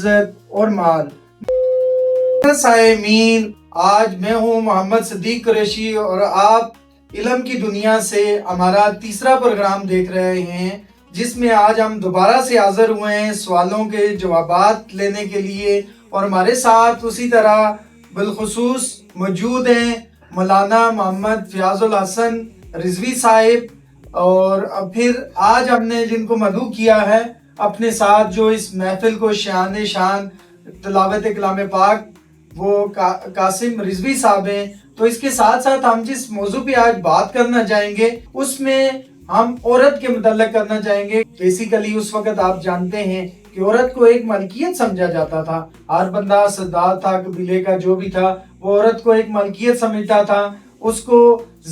عزت اور مال۔ سائمین، آج میں ہوں محمد صدیق قریشی اور آپ علم کی دنیا سے ہمارا تیسرا پروگرام دیکھ رہے ہیں، جس میں آج ہم دوبارہ سے حاضر ہوئے ہیں سوالوں کے جوابات لینے کے لیے، اور ہمارے ساتھ اسی طرح بالخصوص موجود ہیں مولانا محمد فیاض الحسن رضوی صاحب، اور پھر آج ہم نے جن کو مدعو کیا ہے اپنے ساتھ جو اس محفل کو شان تلاوت کلام پاک، وہ قاسم رضوی صاحب ہیں۔ تو اس کے ساتھ ساتھ ہم جس موضوع پہ آج بات کرنا چاہیں گے اس میں ہم عورت کے متعلق کرنا چاہیں گے۔ بیسیکلی اس وقت آپ جانتے ہیں کہ عورت کو ایک ملکیت سمجھا جاتا تھا، ہر بندہ سردار تھا قبیلے کا جو بھی تھا وہ عورت کو ایک ملکیت سمجھتا تھا، اس کو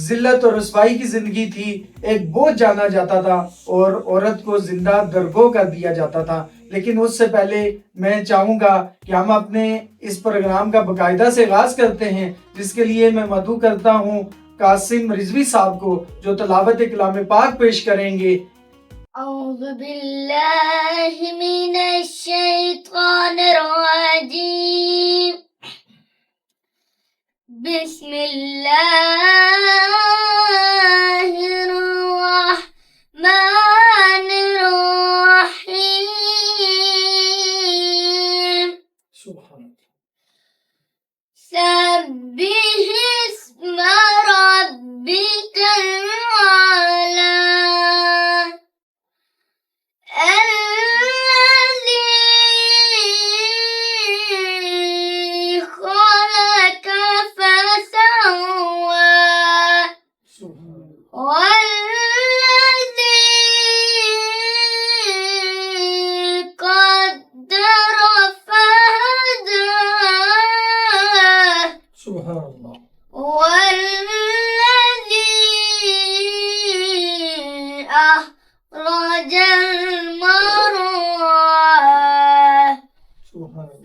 ذلت اور رسوائی کی زندگی تھی، ایک بوجھ جانا جاتا تھا اور عورت کو زندہ درگو کر دیا جاتا تھا۔ لیکن اس سے پہلے میں چاہوں گا کہ ہم اپنے اس پروگرام کا باقاعدہ سے آغاز کرتے ہیں، جس کے لیے میں مدعو کرتا ہوں قاسم رضوی صاحب کو جو تلاوت کلام پاک پیش کریں گے۔ اعوذ باللہ من الشیطان الرجیم، بسم اللہ الرحمن الرحیم، سبح اسم ربک الاعلی الذی خلق فسوى والذی قدر فہدى سبحان اللہ۔ والذی أخرج المرعى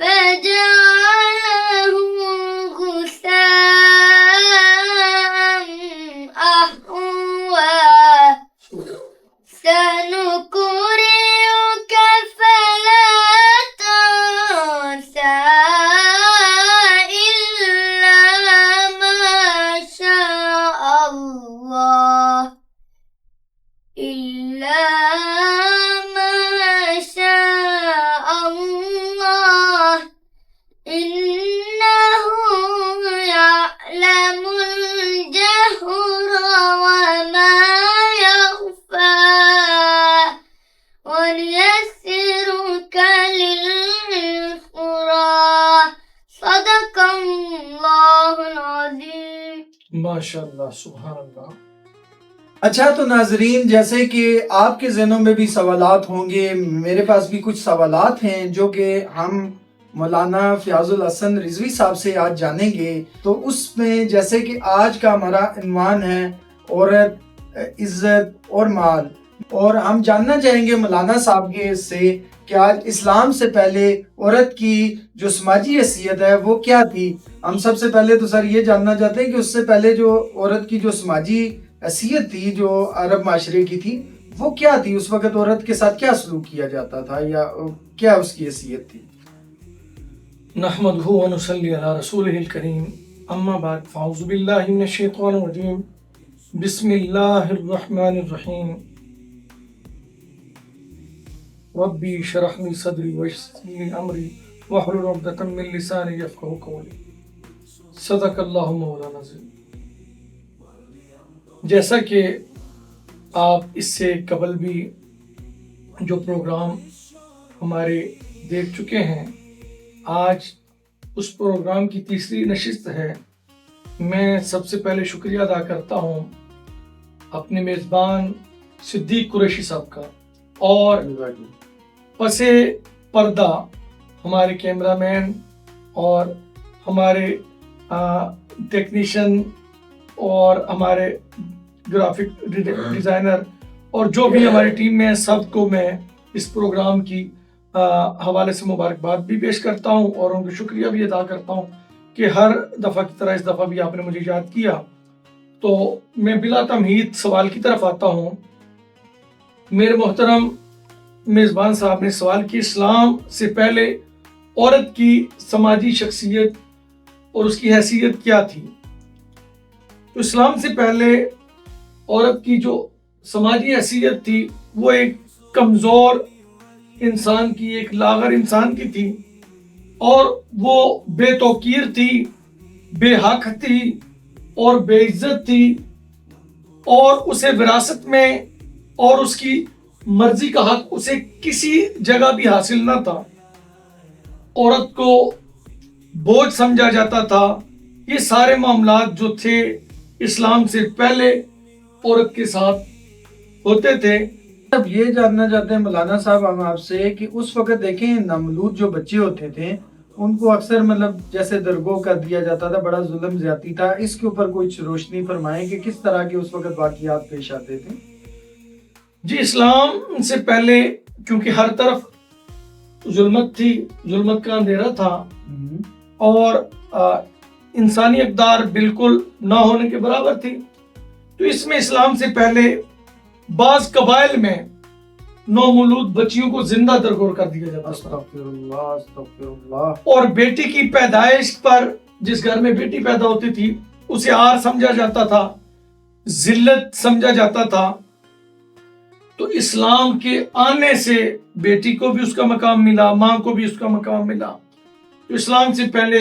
فجعله غثاء أحوى، سنقرئك فلا تنسى إلا ما شاء الله، إلا ما شاء الله، إنه يعلم الجهر وما يخفى، ونيسرك لليسرى، صدق الله العظيم۔ ماشاءاللہ، سبحان اللہ۔ اچھا تو ناظرین، جیسے کہ آپ کے ذہنوں میں بھی سوالات ہوں گے، میرے پاس بھی کچھ سوالات ہیں جو کہ ہم مولانا فیاض الحسن رضوی صاحب سے آج جانیں گے۔ تو اس میں جیسے کہ آج کا ہمارا عنوان ہے عورت، عزت اور مال، اور ہم جاننا چاہیں گے مولانا صاحب کے سے کہ آج اسلام سے پہلے عورت کی جو سماجی حیثیت ہے وہ کیا تھی۔ ہم سب سے پہلے تو سر یہ جاننا چاہتے ہیں کہ اس سے پہلے جو عورت کی جو سماجی حیثیت تھی جو عرب معاشرے کی تھی وہ کیا تھی، اس وقت عورت کے ساتھ کیا سلوک کیا جاتا تھا یا کیا اس کی حیثیت تھی؟ نحمدہ ونصلی علی رسولہ الکریم، اما بعد فاعوذ باللہ من الشیطان الرجیم، بسم اللہ الرحمن الرحیم، ربی اشرح لی صدری ویسر لی امری واحلل عقدۃ من لسانی یفقہوا قولی، صدق اللہ مولانا العظیم۔ جیسا کہ آپ اس سے قبل بھی جو پروگرام ہمارے دیکھ چکے ہیں، آج اس پروگرام کی تیسری نشست ہے۔ میں سب سے پہلے شکریہ ادا کرتا ہوں اپنے میزبان صدیق قریشی صاحب کا، اور پس پردہ ہمارے کیمرہ مین اور ہمارے ٹیکنیشین اور ہمارے گرافک ڈیزائنر اور جو بھی ہماری ٹیم میں سب کو میں اس پروگرام کی حوالے سے مبارکباد بھی پیش کرتا ہوں اور ان کو شکریہ بھی ادا کرتا ہوں کہ ہر دفعہ کی طرح اس دفعہ بھی آپ نے مجھے یاد کیا۔ تو میں بلا تمہید سوال کی طرف آتا ہوں۔ میرے محترم میزبان صاحب نے سوال کی، اسلام سے پہلے عورت کی سماجی شخصیت اور اس کی حیثیت کیا تھی. تو اسلام سے پہلے عورت کی جو سماجی حیثیت تھی وہ ایک کمزور انسان کی، ایک لاغر انسان کی تھی، اور وہ بے توقیر تھی، بے حق تھی اور بے عزت تھی، اور اسے وراثت میں اور اس کی مرضی کا حق اسے کسی جگہ بھی حاصل نہ تھا. عورت کو بوجھ سمجھا جاتا تھا. یہ سارے معاملات جو تھے اسلام سے پہلے عورت کے ساتھ ہوتے تھے. اب یہ جاننا چاہتے ہیں مولانا صاحب ہم آپ سے کہ اس وقت دیکھیں نامولود جو بچے ہوتے تھے ان کو اکثر جیسے درگو کر دیا جاتا تھا، بڑا ظلم زیادتی تھا. اس کے اوپر کچھ روشنی فرمائیں کہ کس طرح کے اس وقت واقعات پیش آتے تھے. جی، اسلام سے پہلے کیونکہ ہر طرف ظلمت تھی، ظلمت کا اندھیرا تھا، اور انسانی اقدار بالکل نہ ہونے کے برابر تھی. تو اس میں اسلام سے پہلے بعض قبائل میں نومولود بچیوں کو زندہ درگور کر دیا جاتا تھا. استغفر اللہ استغفر اللہ. اور بیٹی کی پیدائش پر، جس گھر میں بیٹی پیدا ہوتی تھی، اسے عار سمجھا جاتا تھا، ذلت سمجھا جاتا تھا. تو اسلام کے آنے سے بیٹی کو بھی اس کا مقام ملا، ماں کو بھی اس کا مقام ملا. تو اسلام سے پہلے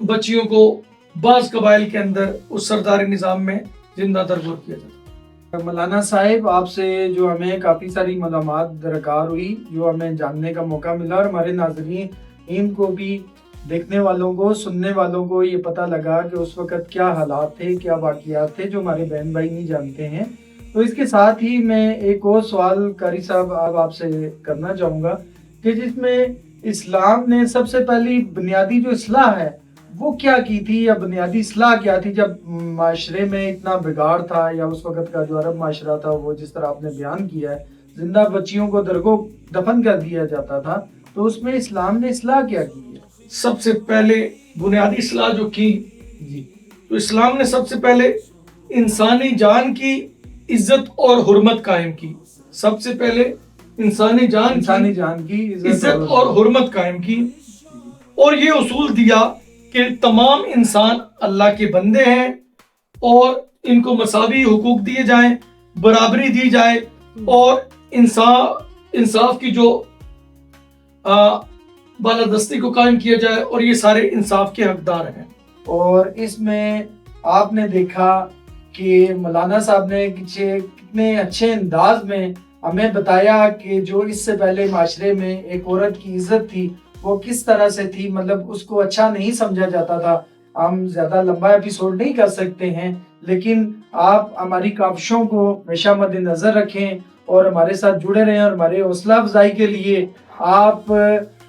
بچیوں کو بعض قبائل کے اندر اس سرداری نظام میں زندہ درگور کیا جاتا. مولانا صاحب آپ سے جو ہمیں کافی ساری معلومات درکار ہوئی، جو ہمیں جاننے کا موقع ملا، اور ہمارے ناظرین ان کو بھی، دیکھنے والوں کو، سننے والوں کو یہ پتہ لگا کہ اس وقت کیا حالات تھے، کیا واقعات تھے جو ہمارے بہن بھائی نہیں جانتے ہیں. تو اس کے ساتھ ہی میں ایک اور سوال قاری صاحب آپ سے کرنا چاہوں گا کہ جس میں اسلام نے سب سے پہلی بنیادی جو اصلاح ہے وہ کیا کی تھی، یا بنیادی اصلاح کیا تھی جب معاشرے میں اتنا بگاڑ تھا، یا اس وقت کا جو عرب معاشرہ تھا وہ جس طرح آپ نے بیان کیا ہے زندہ بچیوں کو درگو دفن کر دیا جاتا تھا، تو اس میں اسلام نے اصلاح کیا کی ہے؟ سب سے پہلے بنیادی اصلاح جو کی، تو اسلام نے سب سے پہلے انسانی جان کی عزت اور حرمت قائم کی. سب سے پہلے انسانی جان کی عزت اور حرمت قائم کی، اور یہ اصول دیا کہ تمام انسان اللہ کے بندے ہیں اور ان کو مساوی حقوق دیے جائیں، برابری دی جائے، اور انصاف کی جو بالادستی کو قائم کیا جائے، اور یہ سارے انصاف کے حقدار ہیں. اور اس میں آپ نے دیکھا کہ مولانا صاحب نے کتنے اچھے انداز میں ہمیں بتایا کہ جو اس سے پہلے معاشرے میں ایک عورت کی عزت تھی وہ کس طرح سے تھی، اس کو اچھا نہیں سمجھا جاتا تھا. ہم زیادہ لمبا ایپیسوڈ نہیں کر سکتے ہیں، لیکن آپ ہماری کاوشوں کو ہمیشہ مد نظر رکھیں اور ہمارے ساتھ جڑے رہیں، اور ہمارے حوصلہ افزائی کے لیے آپ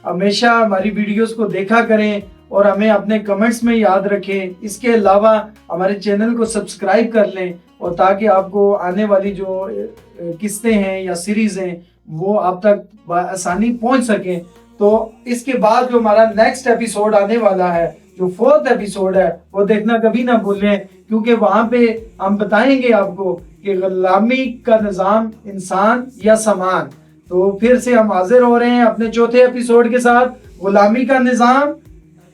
ہمیشہ ہماری ویڈیوز کو دیکھا کریں اور ہمیں اپنے کمنٹس میں یاد رکھیں. اس کے علاوہ ہمارے چینل کو سبسکرائب کر لیں، اور تاکہ آپ کو آنے والی جو قسطیں ہیں یا سیریز ہیں وہ آپ تک بآسانی پہنچ سکیں. تو اس کے بعد جو ہمارا نیکسٹ ایپیسوڈ آنے والا ہے، جو 4th ایپیسوڈ ہے، وہ دیکھنا کبھی نہ بھولیں، کیونکہ وہاں پہ ہم بتائیں گے آپ کو کہ غلامی کا نظام انسان یا سامان. تو پھر سے ہم حاضر ہو رہے ہیں اپنے 4تھے ایپیسوڈ کے ساتھ، غلامی کا نظام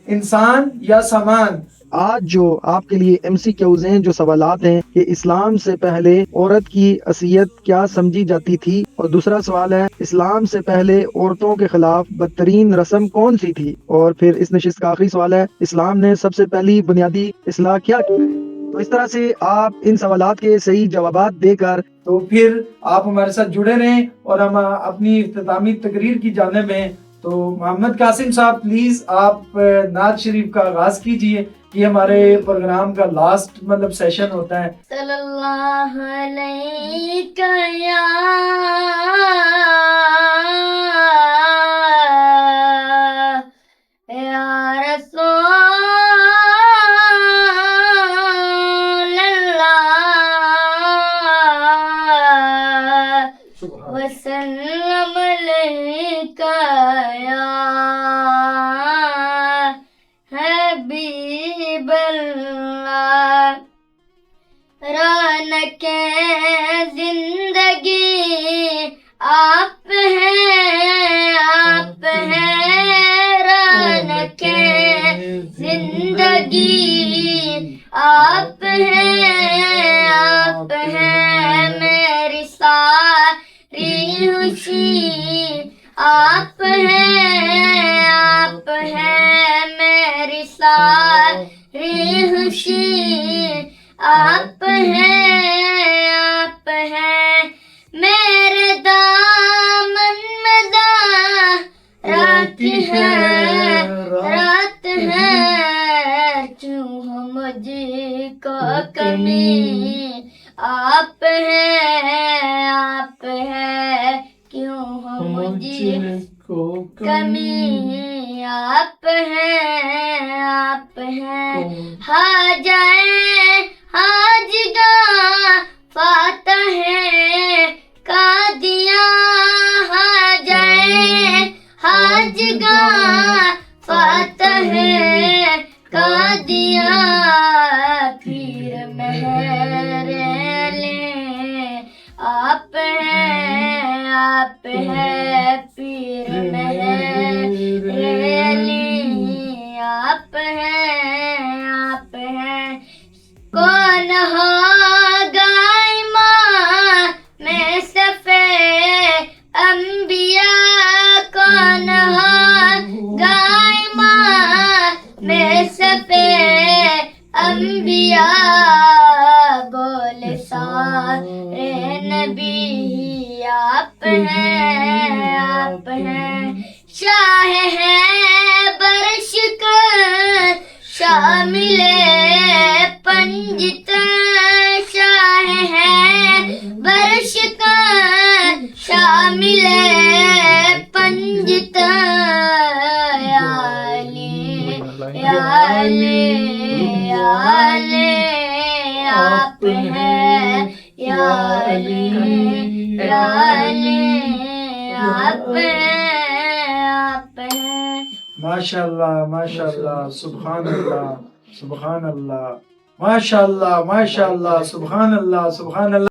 انسان یا سامان. آج جو آپ کے لیے MCQs ہیں، جو سوالات ہیں کہ اسلام سے پہلے عورت کی حیثیت کیا سمجھی جاتی تھی، اور دوسرا سوال ہے اسلام سے پہلے عورتوں کے خلاف بدترین رسم کون سی تھی، اور پھر اس نشست کا آخری سوال ہے اسلام نے سب سے پہلی بنیادی اصلاح کیا کی. تو اس طرح سے آپ ان سوالات کے صحیح جوابات دے کر تو پھر آپ ہمارے ساتھ جڑے رہیں، اور ہم اپنی اختتامی تقریر کی جانب ہیں. تو محمد قاسم صاحب پلیز آپ نعت شریف کا آغاز کیجئے. یہ ہمارے پروگرام کا لاسٹ سیشن ہوتا ہے. صلی اللہ علیہ یا رسول اللہ وسلم علیک یا حبیب اللہ. رونق زندگی آپ ہیں رونق زندگی آپ ہیں میری ساری خوشی آپ ہیں میری ساری خوشی آپ ہیں میرے دامن میں رات ہے کیوں ہو مجھ کو کمی آپ ہے کیوں ہو مجھ کو کمی آپ ہیں ہا جائے حاج گاہ فاتح قادیاں ہا جائے حاج گاہ فاتح قادیاں پیر مہر لیں آپ ہیں پیر مہر لیں آپ ہیں کون ہوگا امام میں صفِ انبیاء کون ہوگا امام میں صفِ انبیاء بولے سارے نبی آپ ہیں شاہ ہے برش کا شامل پنجتن شاہ ہے برش کا شامل پنجتن یا علی آپ ہیں یا علی آپ ہیں ماشاء اللہ سبحان اللہ سبحان اللہ ماشاء اللہ سبحان اللہ